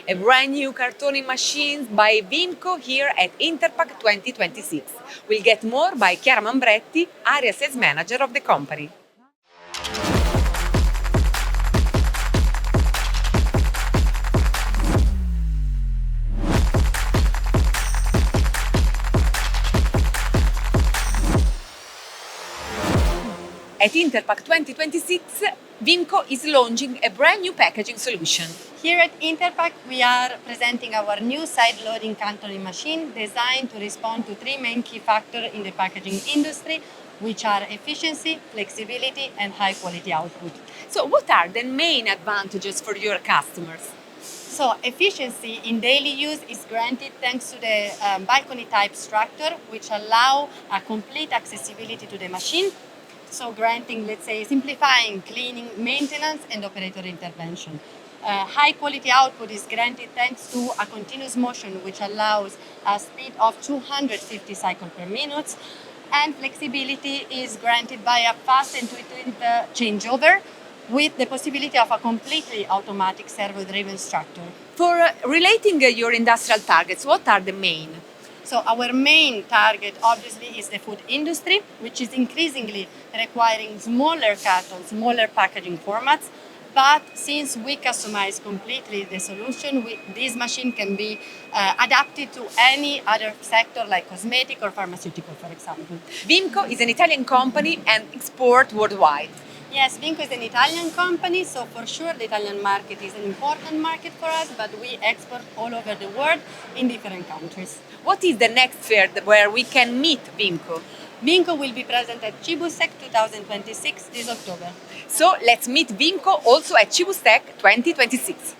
a brand new cartoning machine by Vimco here at Interpack 2026. We'll get more by Chiara Mambretti, area sales manager of the company. At Interpack 2026, Vimco is launching a brand new packaging solution. Here at Interpack, we are presenting our new side-loading cartoning machine designed to respond to three main key factors in the packaging industry, which are efficiency, flexibility, and high-quality output. So, what are the main advantages for your customers? So, efficiency in daily use is granted thanks to the balcony-type structure, which allow a complete accessibility to the machine. So, granting, let's say, simplifying cleaning, maintenance, and operator intervention. High quality output is granted thanks to a continuous motion, which allows a speed of 250 cycles per minute, and flexibility is granted by a fast intuitive changeover with the possibility of a completely automatic servo-driven structure. For relating your industrial targets, what are the main? So our main target obviously is the food industry, which is increasingly requiring smaller cartons, smaller packaging formats. But since we customize completely the solution, this machine can be adapted to any other sector like cosmetic or pharmaceutical, for example. Vimco is an Italian company and export worldwide. Yes, Vimco is an Italian company, so for sure the Italian market is an important market for us, but we export all over the world in different countries. What is the next fair where we can meet Vimco? Vimco will be present at Cibus Tec 2026 this October. So let's meet Vimco also at Cibus Tec 2026.